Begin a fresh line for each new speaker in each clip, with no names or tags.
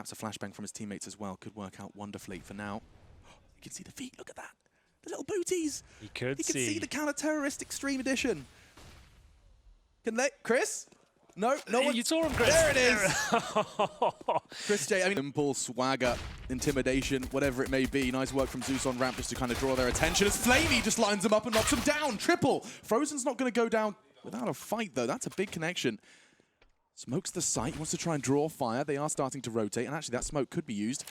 Perhaps a flashbang from his teammates as well could work out wonderfully. For now, you can see the feet. Look at that. The little booties.
You can
see the counter-terrorist extreme edition. Can they? Chris? No one.
You saw him, Chris.
There it is. Chris J, I mean, impulse, swagger, intimidation, whatever it may be. Nice work from Zeus on ramp just to kind of draw their attention as Flamey just lines him up and knocks him down. Triple. Frozen's not going to go down without a fight, though. That's a big connection. Smokes the site. He wants to try and draw fire. They are starting to rotate, and actually that smoke could be used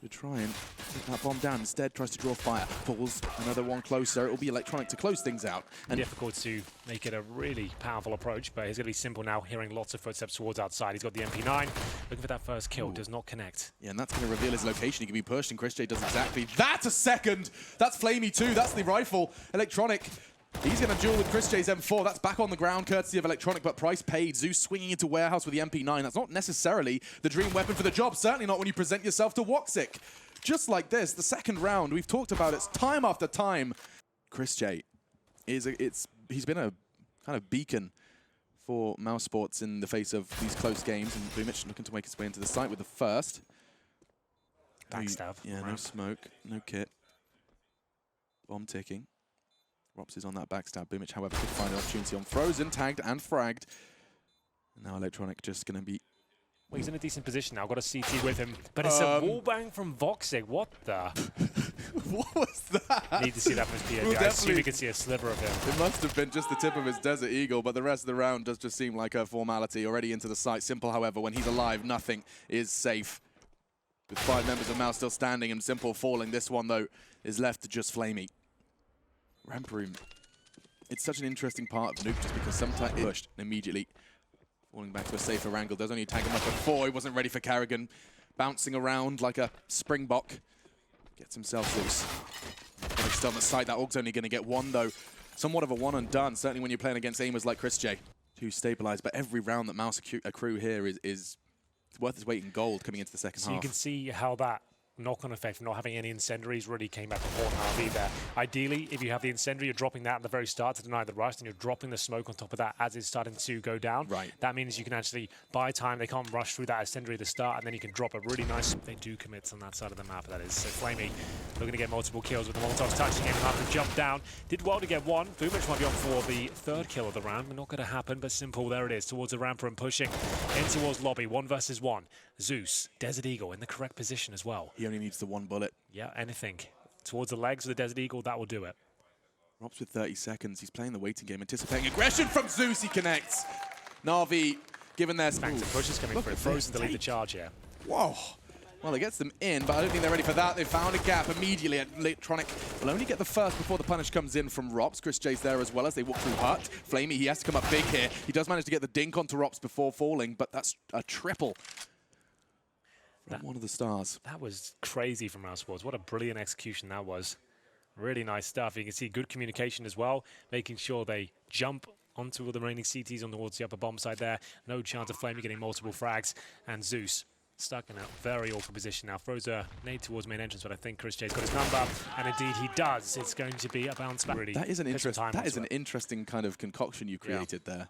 to try and take that bomb down. Instead, tries to draw fire. Pulls another one closer. It will be Electronic to close things out.
And difficult to make it a really powerful approach, but it's going to be simple now, hearing lots of footsteps towards outside. He's got the MP9, looking for that first kill. Does not connect. Yeah,
and that's going to reveal his location. He can be pushed, and Chris J does exactly that. A second. That's Flamey too. That's the rifle. Electronic. He's going to duel with Chris J's M4. That's back on the ground, courtesy of Electronic, but price paid. Zeus swinging into Warehouse with the MP9. That's not necessarily the dream weapon for the job. Certainly not when you present yourself to Woxic. Just like this, the second round, we've talked about it time after time. Chris J he's been a kind of beacon for mousesports in the face of these close games, and Boomich looking to make his way into the site with the first.
Backstab.
Yeah, no smoke, no kit. Bomb ticking. Rops is on that backstab. Boomich, however, could find an opportunity on Frozen, tagged and fragged. And now Electronic just going to be...
Well, he's in a decent position now. Got a CT with him. But it's a wallbang from Voxic. What the?
What was that?
Need to see that from his POV. I assume we could see a sliver of him.
It must have been just the tip of his Desert Eagle, but the rest of the round does just seem like a formality. Already into the site. Simple, however, when he's alive, nothing is safe. With 5 members of Mouse still standing and Simple falling, this one, though, is left to just Flamey. Ramp room. It's such an interesting part of Nuke just because sometimes it pushed immediately. Falling back to a safer angle. Does only tag him up at 4. He wasn't ready for Karrigan. Bouncing around like a springbok. Gets himself loose. But he's still on the site. That Aug's only going to get 1, though. Somewhat of a one and done, certainly when you're playing against aimers like Chris J. 2 stabilized, but every round that Mouse accrue here is worth its weight in gold coming into the second half.
So you can see how that knock-on effect from not having any incendiaries really came back to haunt RB there. Ideally, if you have the incendiary, you're dropping that at the very start to deny the rush, and you're dropping the smoke on top of that as it's starting to go down.
Right.
That means you can actually buy time. They can't rush through that incendiary at the start, and then you can drop a really nice... They do commits on that side of the map, that is. So Flamey looking to get multiple kills with the Molotovs touching him after jump down. Did well to get 1. Boomich might be on for the 3rd kill of the round, but not going to happen. But Simple, there it is, towards the ramp and pushing in towards lobby. 1 versus 1. Zeus, Desert Eagle in the correct position as well.
He only needs the 1 bullet.
Yeah, anything. Towards the legs of the Desert Eagle, that will do it.
Rops with 30 seconds. He's playing the waiting game, anticipating aggression from Zeus. He connects. Na'Vi, given their...
Thanks to pushes coming through. Frozen to lead the charge here.
Whoa. Well, it gets them in, but I don't think they're ready for that. They found a gap immediately. Electronic will only get the first before the punish comes in from Rops. Chris J's there as well as they walk through Hut. Flamey, he has to come up big here. He does manage to get the dink onto Rops before falling, but that's a triple. One of the stars.
That was crazy from mousesports. What a brilliant execution that was. Really nice stuff. You can see good communication as well, making sure they jump onto the remaining CTs on towards the upper bomb side there. No chance of Flamey getting multiple frags. And Zeus stuck in a very awkward position now. Throws a nade towards main entrance, but I think Chris J's got his number. And indeed he does. It's going to be a bounce back. Really
that is an interesting kind of concoction you created there.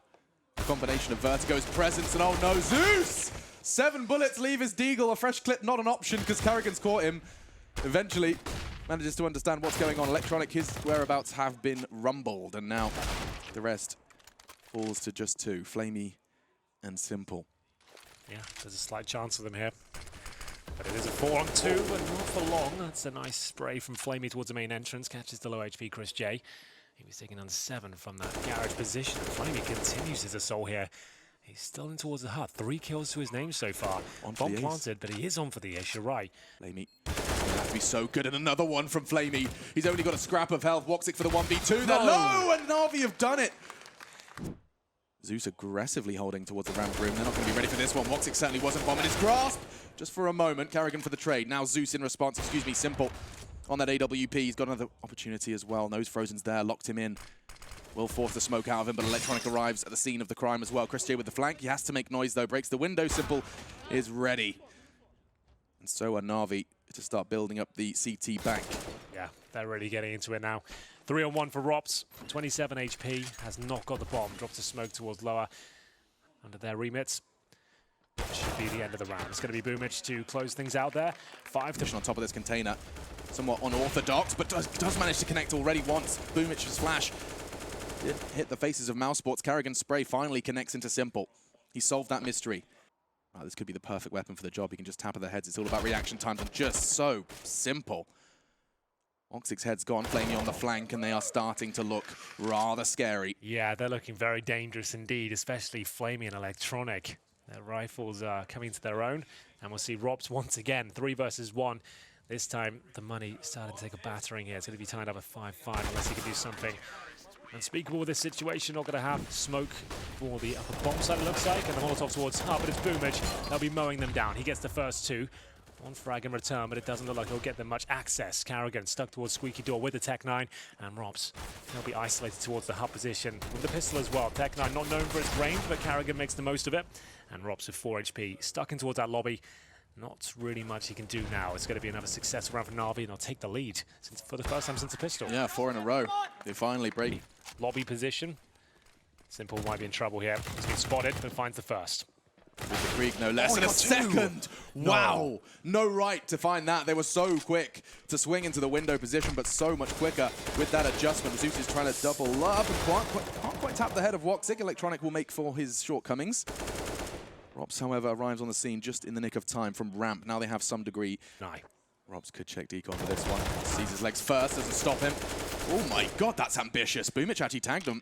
A combination of Vertigo's presence and oh no, Zeus! 7 bullets leave his Deagle. A fresh clip not an option because Karrigan's caught him. Eventually manages to understand what's going on. Electronic, his whereabouts have been rumbled, and now the rest falls to just 2, Flamey and Simple.
Yeah, there's a slight chance of them here. But it is a 4-on-2, but not for long. That's a nice spray from Flamey towards the main entrance. Catches the low HP Chris J. He was taking on 7 from that garage position. Flamey continues his assault here. He's still in towards the hut. 3 kills to his name so far. Bomb planted, but he is on for the ace. You're right.
Flamey has to be so good. And another one from Flamey. He's only got a scrap of health. Woxic for the 1v2. They're low, and Na'Vi have done it. Zeus aggressively holding towards the ramp room. They're not going to be ready for this one. Woxic certainly wasn't bombing his grasp. Just for a moment. Karrigan for the trade. Now Zeus in response. Excuse me, Simple on that AWP. He's got another opportunity as well. Knows Frozen's there. Locked him in. Will force the smoke out of him, but Electronic arrives at the scene of the crime as well. Chris J with the flank. He has to make noise, though. Breaks the window. Simple is ready. And so are Na'Vi to start building up the CT bank.
Yeah, they're really getting into it now. 3-on-1 for Rops. 27 HP. Has not got the bomb. Drops the smoke towards lower under their remits. Should be the end of the round. It's going to be Boomich to close things out there. 5 to
On top of this container. Somewhat unorthodox, but does manage to connect already once. Boomich's flash did hit the faces of mousesports. Karrigan's spray finally connects into Simple. He solved that mystery. Oh, this could be the perfect weapon for the job. He can just tap at the heads. It's all about reaction times and just so simple. Woxic's head's gone, Flamey on the flank, and they are starting to look rather scary.
Yeah, they're looking very dangerous indeed, especially Flamey and Electronic. Their rifles are coming to their own, and we'll see ropz once again, 3 versus 1. This time, the money starting to take a battering here. It's going to be tied up at 5-5 unless he can do something unspeakable with this situation. Not going to have smoke for the upper bomb side, it looks like, and the Molotov towards hub, but it's Boomich. They'll be mowing them down. He gets the first 2. 1 frag in return, but it doesn't look like he'll get them much access. Karrigan stuck towards Squeaky Door with the Tech-9, and ropz, he'll be isolated towards the hub position with the pistol as well. Tech-9 not known for its range, but Karrigan makes the most of it. And ropz with 4 HP, stuck in towards that lobby. Not really much he can do now. It's going to be another successful round for Na'Vi, and they'll take the lead for the first time since the pistol.
Yeah, 4 in a row. They finally break.
Lobby position. Simple might be in trouble here. He's been spotted, but finds the first.
With the Krieg, no less.
Oh,
And a
got 2.
second! Wow! No right to find that. They were so quick to swing into the window position, but so much quicker with that adjustment. Zeus is trying to double up and can't quite tap the head of Woxic. Electronic will make for his shortcomings. ropz, however, arrives on the scene just in the nick of time from ramp. Now they have some degree.
Aye.
ropz could check decon for this one. Sees his legs first, doesn't stop him. Oh my god, that's ambitious. Boomich actually tagged him,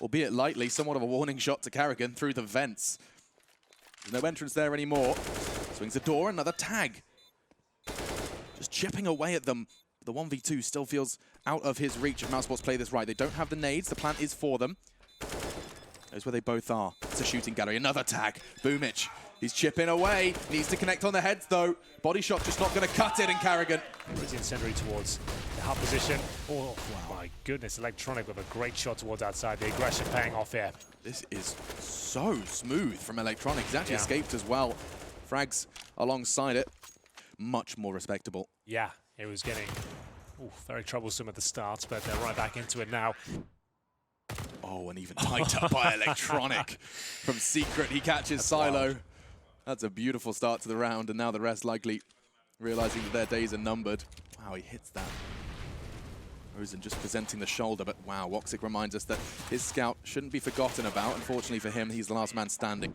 albeit lightly. Somewhat of a warning shot to Karrigan through the vents. There's no entrance there anymore. Swings the door, another tag. Just chipping away at them. The 1v2 still feels out of his reach if mousesports play this right. They don't have the nades, the plant is for them. Knows where they both are. It's a shooting gallery, another tag. Boomich, he's chipping away. Needs to connect on the heads though. Body shot just not gonna cut it in Karrigan.
Pretty incendiary towards the hub position. Oh, my goodness, Electronic with a great shot towards outside. The aggression paying off here.
This is so smooth from Electronic. He's actually escaped as well. Frags alongside it. Much more respectable.
Yeah, it was getting very troublesome at the start, but they're right back into it now.
Oh, and even tighter by Electronic. From Secret, he catches Silo. Wild. That's a beautiful start to the round, and now the rest likely realizing that their days are numbered. Wow, he hits that. Frozen just presenting the shoulder, but wow, Woxic reminds us that his scout shouldn't be forgotten about. Unfortunately for him, he's the last man standing.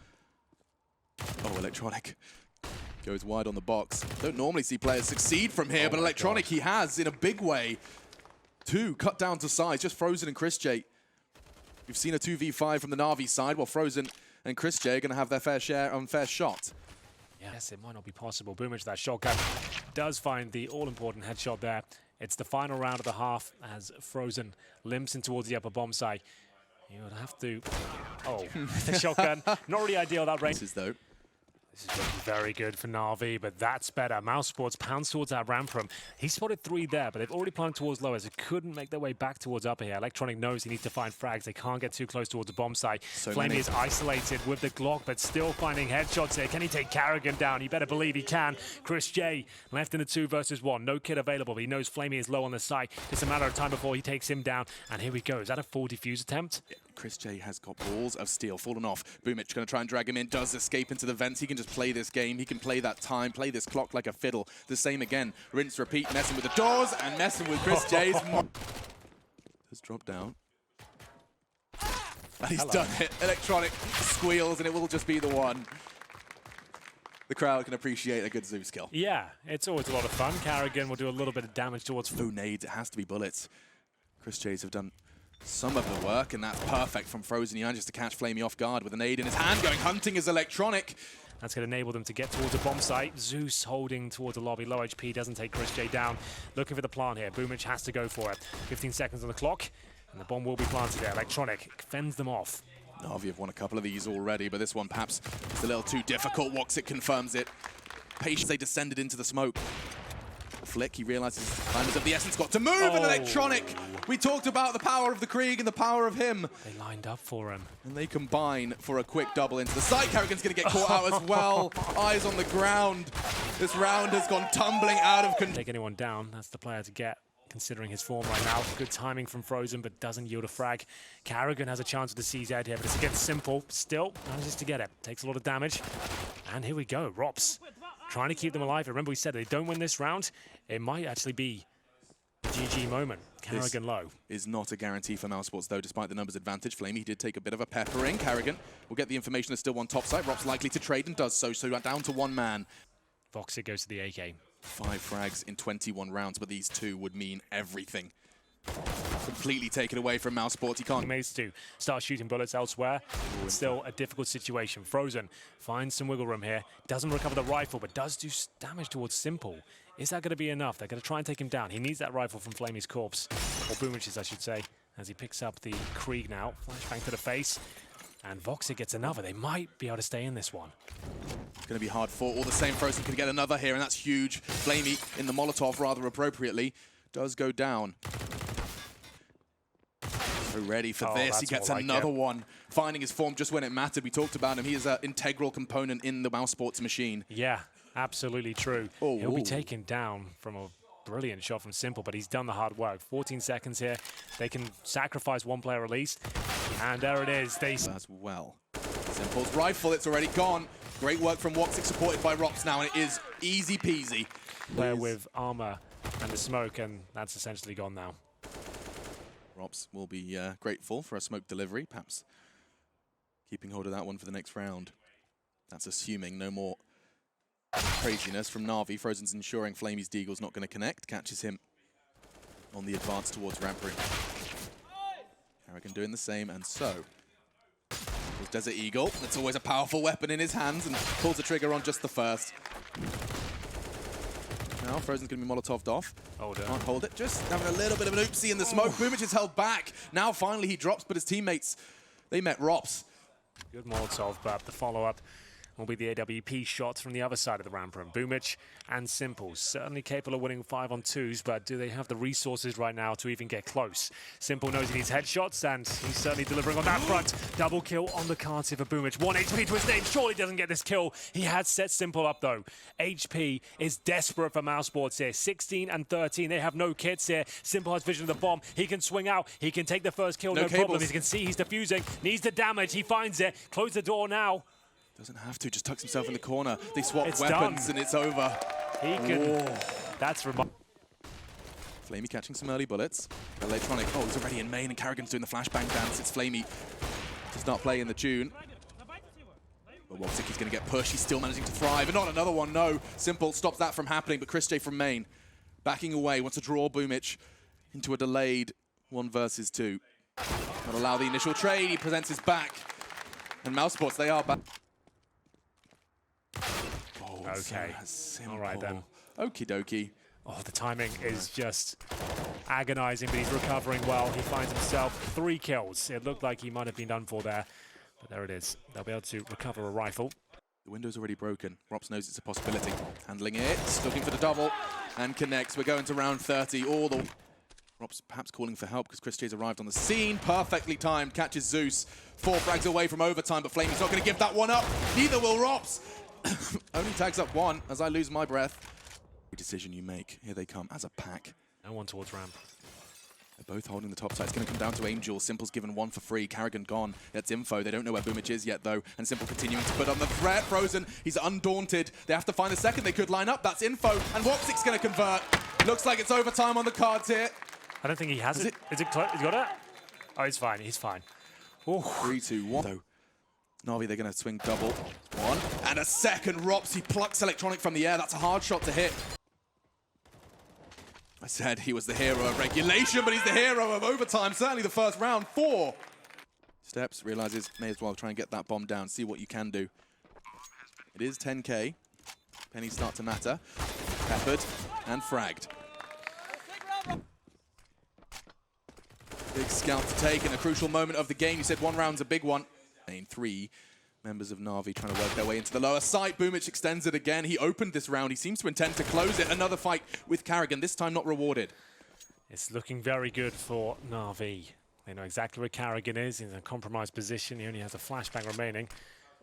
Oh, Electronic goes wide on the box. Don't normally see players succeed from here, but Electronic he has in a big way. 2 cut down to size, just Frozen and chrisJ. We've seen a 2v5 from the Na'Vi side, while Frozen and chrisJ are going to have their fair share on fair shot.
Yes, it might not be possible. Boomich, that shotgun, does find the all-important headshot there. It's the final round of the half as Frozen limps in towards the upper bomb site. You would have to... Oh, the shotgun. Not really ideal, that range.
This is though.
This is looking very good for Na'Vi, but that's better. mousesports pounds towards that ramp from. He spotted 3 there, but they've already planted towards lower, so couldn't make their way back towards upper here. Electronic knows he needs to find frags. They can't get too close towards the bomb site. Flamey is isolated with the Glock, but still finding headshots here. Can he take Karrigan down? You better believe he can. chrisJ left in the 2 versus 1. No kid available. He knows Flamey is low on the site. It's a matter of time before he takes him down. And here we go. Is that a full defuse attempt?
Yeah. chrisJ has got balls of steel, fallen off. Boomich going to try and drag him in, does escape into the vents. He can just play this game. He can play that time, play this clock like a fiddle. The same again. Rinse, repeat, messing with the doors and messing with chrisJ's. Has dropped down. And he's done it. Electronic squeals and it will just be the one. The crowd can appreciate a good Zeus kill.
Yeah, it's always a lot of fun. Karrigan will do a little bit of damage towards...
No nades, it has to be bullets. chrisJ's have done some of the work, and that's perfect from Frozen. He manages to catch Flamey off guard with an aid in his hand, going hunting as Electronic.
That's going to enable them to get towards a bomb site. Zeus holding towards the lobby. Low HP, doesn't take chrisJ down. Looking for the plant here. Boomich has to go for it. 15 seconds on the clock, and the bomb will be planted there. Electronic fends them off.
Na'Vi have won a couple of these already, but this one perhaps is a little too difficult. Woxic confirms it. Patience, they descended into the smoke. Flick, he realizes time is of the essence, got to move, and Electronic. We talked about the power of the Krieg and the power of him.
They lined up for him.
And they combine for a quick double into the site. Karrigan's going to get caught out as well. Eyes on the ground. This round has gone tumbling out of control.
Take anyone down, that's the player to get, considering his form right now. Good timing from Frozen, but doesn't yield a frag. Karrigan has a chance with the CZ here, but it's against Simple. Still manages to get it. Takes a lot of damage. And here we go, Rops trying to keep them alive. Remember we said they don't win this round, it might actually be a GG moment. Karrigan low.
Is not a guarantee for mousesports though, despite the numbers advantage. Flamey did take a bit of a peppering. Karrigan will get the information there's still one top side. Rops likely to trade and does so, down to one man.
Voxic goes to the AK.
5 frags in 21 rounds, but these 2 would mean everything. Completely taken away from mousesports. He can't.
Maze to start shooting bullets elsewhere. Still a difficult situation. Frozen finds some wiggle room here. Doesn't recover the rifle, but does do damage towards Simple. Is that going to be enough? They're going to try and take him down. He needs that rifle from Flamey's corpse, or Boomich's, I should say, as he picks up the Krieg now. Flashbang to the face, and Voxic gets another. They might be able to stay in this one.
It's going to be hard fought. All the same, Frozen can get another here, and that's huge. Flamey in the Molotov, rather appropriately, does go down. So ready for this. He gets another one. Finding his form just when it mattered. We talked about him. He is an integral component in the mousesports machine.
Yeah, absolutely true. He'll be taken down from a brilliant shot from Simple, but he's done the hard work. 14 seconds here. They can sacrifice one player at least. And there it is.
As well. Simple's rifle, it's already gone. Great work from Voxic, supported by Rops now, and it is easy peasy.
There with armor and the smoke, and that's essentially gone now.
Rops will be grateful for a smoke delivery, perhaps keeping hold of that one for the next round. That's assuming no more craziness from Na'Vi. Frozen's ensuring Flamey's Deagle's not going to connect. Catches him on the advance towards ramp room. Karrigan doing the same, and so was Desert Eagle. That's always a powerful weapon in his hands, and pulls the trigger on just the first. Now Frozen's going to be Molotov'd off. Can't hold it. Just having a little bit of an oopsie in the smoke. Boomich is held back. Now finally he drops, but his teammates, they met Rops.
Good Molotov, but the follow-up will be the AWP shots from the other side of the ramp room. Boomich and Simple, certainly capable of winning 5-on-2s, but do they have the resources right now to even get close? Simple knows he needs headshots, and he's certainly delivering on that front. Double kill on the cards here for Boomich. 1 HP to his name, surely doesn't get this kill. He had set Simple up though. HP is desperate for mousesports here. 16 and 13, they have no kits here. Simple has vision of the bomb. He can swing out, he can take the first kill, no problem. As you can see, he's defusing, needs the damage, he finds it. Close the door now.
Doesn't have to, just tucks himself in the corner. They swap weapons and it's over.
He can, that's remarkable.
Flamey catching some early bullets. Electronic, he's already in main, and Karrigan's doing the flashbang dance. It's Flamey to start playing the tune. But Voxic is going to get pushed. He's still managing to thrive. And not another one, no. Simple stops that from happening, but Chris J from main, backing away, wants to draw Boomich into a delayed 1 versus 2. Not allow the initial trade, he presents his back. And mousesports, they are back.
Okay, all right then.
Okie dokie.
Oh, the timing is just agonizing, but he's recovering well. He finds himself 3 kills. It looked like he might have been done for there, but there it is. They'll be able to recover a rifle.
The window's already broken. Rops knows it's a possibility. Handling it, looking for the double, and connects. We're going to round 30. Rops perhaps calling for help because Chris J's arrived on the scene. Perfectly timed, catches Zeus. 4 frags away from overtime, but Flamey's not going to give that one up. Neither will Rops. Only tags up 1 as I lose my breath. Every decision you make, here they come as a pack.
No one towards ramp.
They're both holding the top side. It's going to come down to Angel. Simple's given 1 for free. Karrigan gone. That's info. They don't know where Boomich is yet, though. And Simple continuing to put on the threat. Frozen, he's undaunted. They have to find a second they could line up. That's info. And Voxic's going to convert. Looks like it's overtime on the cards here.
I don't think he has it. Is it close? He's got it? Oh, he's fine. He's fine. Ooh.
3, 2, 1. So, Na'Vi, they're going to swing double. 1. And a second. Rops, he plucks Electronic from the air. That's a hard shot to hit. I said he was the hero of regulation, but he's the hero of overtime. Certainly the first round. 4 steps, realizes may as well try and get that bomb down, see what you can do. It is 10K. Pennies start to matter. Peppered and fragged. Big scalp to take in a crucial moment of the game. You said 1 round's a big one. 3 members of Na'Vi trying to work their way into the lower site. Boomich extends it again. He opened this round. He seems to intend to close it. Another fight with Karrigan, this time not rewarded.
It's looking very good for Na'Vi. They know exactly where Karrigan is. He's in a compromised position. He only has a flashbang remaining.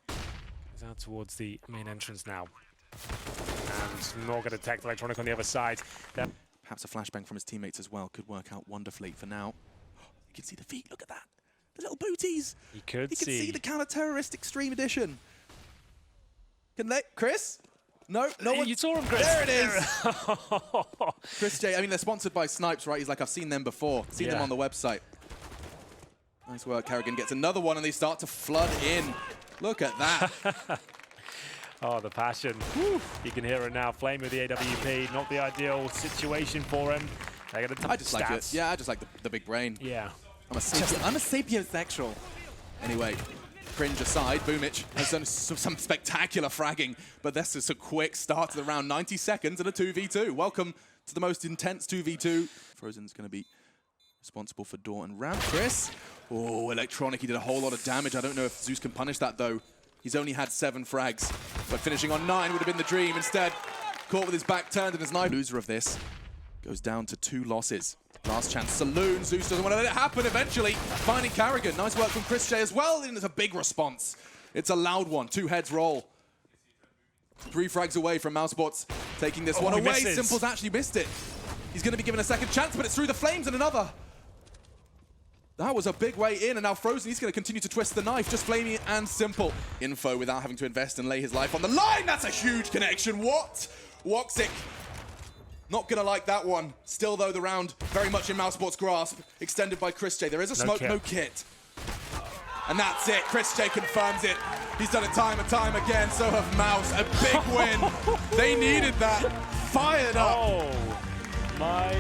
He's out towards the main entrance now. And not going to detect Electronic on the other side.
Perhaps a flashbang from his teammates as well could work out wonderfully for now. You can see the feet. Look at that. The little booties.
You can
see the counter-terrorist extreme edition. Can they? Chris? No, no one.
You saw him, Chris.
There it is. Chris J. I mean, they're sponsored by Snipes, right? He's like, I've seen them before. Seen them on the website. Nice work. Carrigan gets another one, and they start to flood in. Look at that.
Oh, the passion. Woo. You can hear it now. Flame with the AWP. Not the ideal situation for him. They got a ton
I
of
just like it.
stats.
Yeah, I just like the big brain.
Yeah.
I'm a sapiosexual. Anyway, cringe aside, Boomich has done some spectacular fragging, but this is a quick start to the round. 90 seconds and a 2v2. Welcome to the most intense 2v2. Frozen's going to be responsible for door and ramp. Chris. Oh, Electronic, he did a whole lot of damage. I don't know if Zeus can punish that, though. He's only had 7 frags, but finishing on 9 would have been the dream. Instead, caught with his back turned and his knife. Loser of this goes down to 2 losses. Last chance, Saloon. Zeus doesn't want to let it happen eventually. Finding Carrigan. Nice work from Chris J as well, and it's a big response. It's a loud one. 2 heads roll. 3 frags away from Mousebots taking this one away.
Misses.
Simple's actually missed it. He's going to be given a second chance, but it's through the flames and another. That was a big way in, and now Frozen, he's going to continue to twist the knife. Just Flamey and Simple. Info without having to invest and lay his life on the line. That's a huge connection. What? Woxic. Not going to like that one. Still, though, the round very much in Mousebots' grasp. Extended by Chris J. There is a smoke, no kit. And that's it. Chris J confirms it. He's done it time and time again. So have Mouse. A big win. They needed that. Fired up.
Oh, my